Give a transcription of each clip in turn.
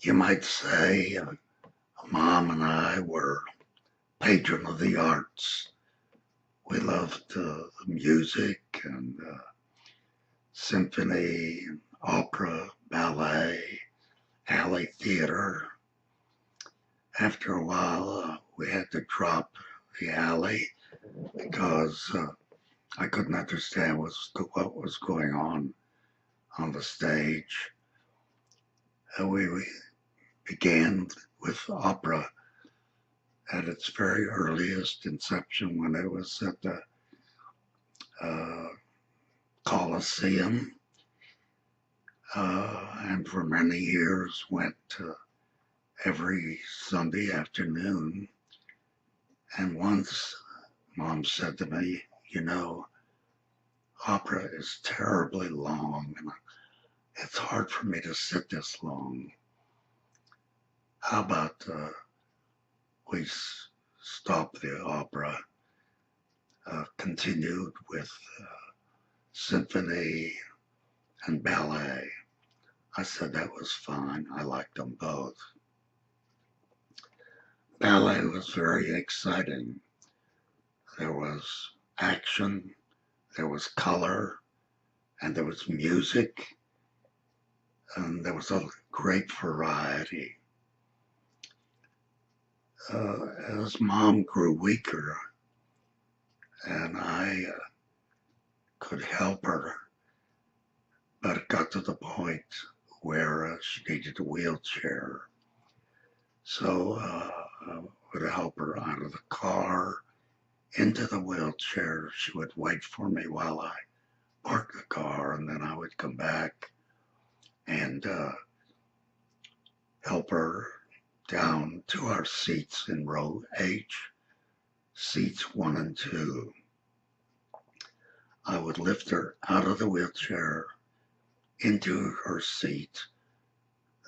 You might say Mom and I were patron of the arts. We loved the music and symphony, and opera, ballet, alley theater. After a while, we had to drop the alley because I couldn't understand what was going on the stage. We began with opera at its very earliest inception when it was at the uh, Coliseum, and for many years went every Sunday afternoon. And once Mom said to me, you know, opera is terribly long and it's hard for me to sit this long. How about we stop the opera, continued with symphony and ballet? I said that was fine. I liked them both. Ballet was very exciting. There was action, there was color, and there was music, and there was a great variety. As Mom grew weaker and I could help her, but it got to the point where she needed a wheelchair. So I would help her out of the car, into the wheelchair. She would wait for me while I parked the car, and then I would come back and help her down to our seats in row H, seats 1 and 2. I would lift her out of the wheelchair into her seat,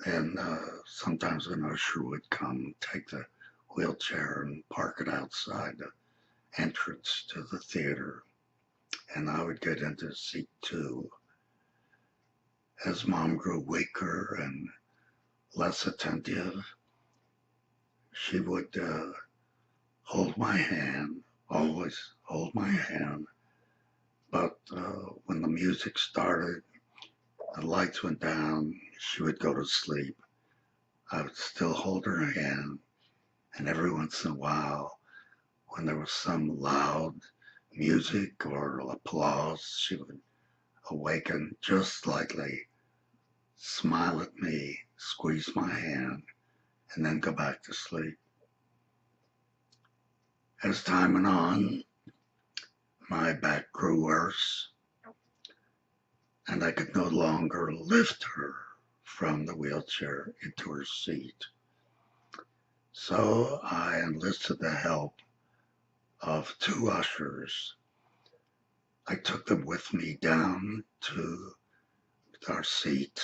and sometimes an usher would come, take the wheelchair and park it outside the entrance to the theater, and I would get into seat 2. As Mom grew weaker and less attentive, she would hold my hand, always hold my hand, but when the music started, the lights went down, she would go to sleep. I would still hold her hand, and every once in a while, when there was some loud music or applause, she would awaken just slightly, smile at me, squeeze my hand, and then go back to sleep. As time went on, my back grew worse, and I could no longer lift her from the wheelchair into her seat. So I enlisted the help of 2 ushers. I took them with me down to our seat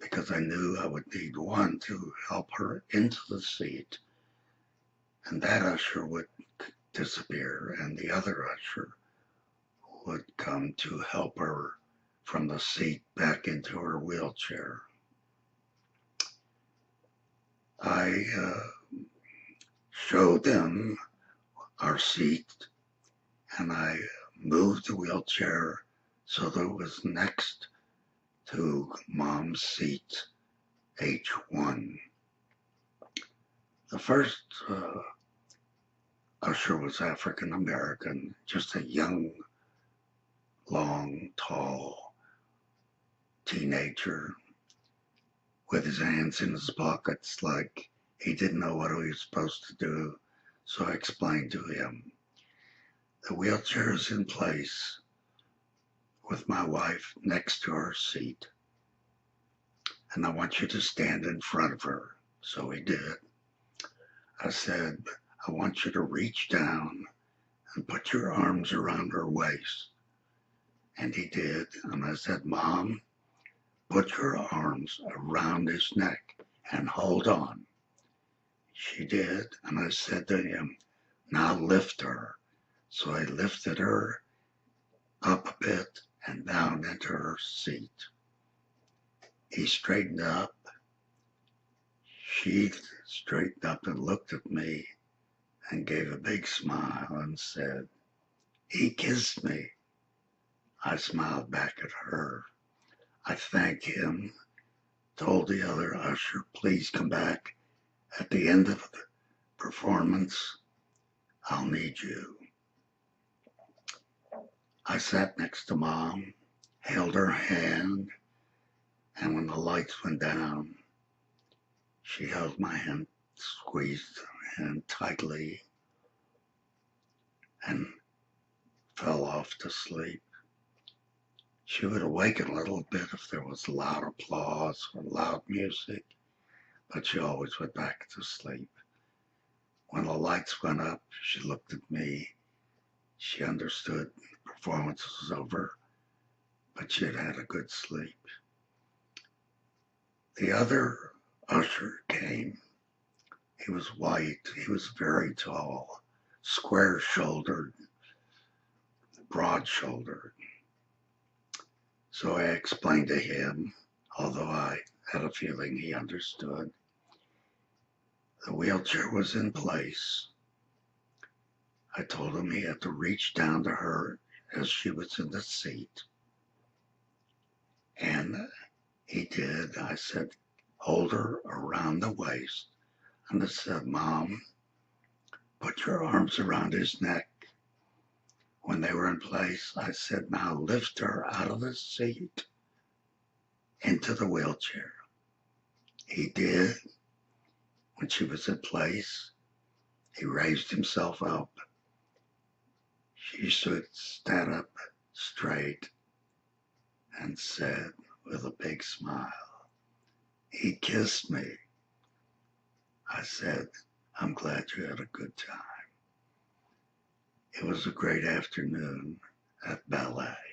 because I knew I would need one to help her into the seat, and that usher would disappear, and the other usher would come to help her from the seat back into her wheelchair. I showed them our seat, and I moved the wheelchair so that it was next to Mom's seat, H1. The first usher was African American, just a young, long, tall teenager with his hands in his pockets like he didn't know what he was supposed to do. So I explained to him, the wheelchair is in place with my wife next to her seat, and I want you to stand in front of her. So he did. I said, I want you to reach down and put your arms around her waist. And he did. And I said, Mom, put your arms around his neck and hold on. She did. And I said to him, now lift her. So I lifted her up a bit and down into her seat. He straightened up She straightened up and looked at me and gave a big smile and said, "He kissed me." I smiled back at her. I thanked him, told the other usher, "Please come back at the end of the performance. I'll need you." I sat next to Mom, held her hand, and when the lights went down, she held my hand, squeezed her hand tightly, and fell off to sleep. She would awaken a little bit if there was loud applause or loud music, but she always went back to sleep. When the lights went up, she looked at me. She understood the performance was over, but she had had a good sleep. The other usher came. He was white. He was very tall, square-shouldered, broad-shouldered. So I explained to him, although I had a feeling he understood. The wheelchair was in place. I told him he had to reach down to her as she was in the seat. And he did. I said, "Hold her around the waist." And I said, "Mom, put your arms around his neck." When they were in place, I said, "Now lift her out of the seat into the wheelchair." He did. When she was in place, he raised himself up. She sat up straight and said with a big smile, "He kissed me." I said, "I'm glad you had a good time." It was a great afternoon at Ballet.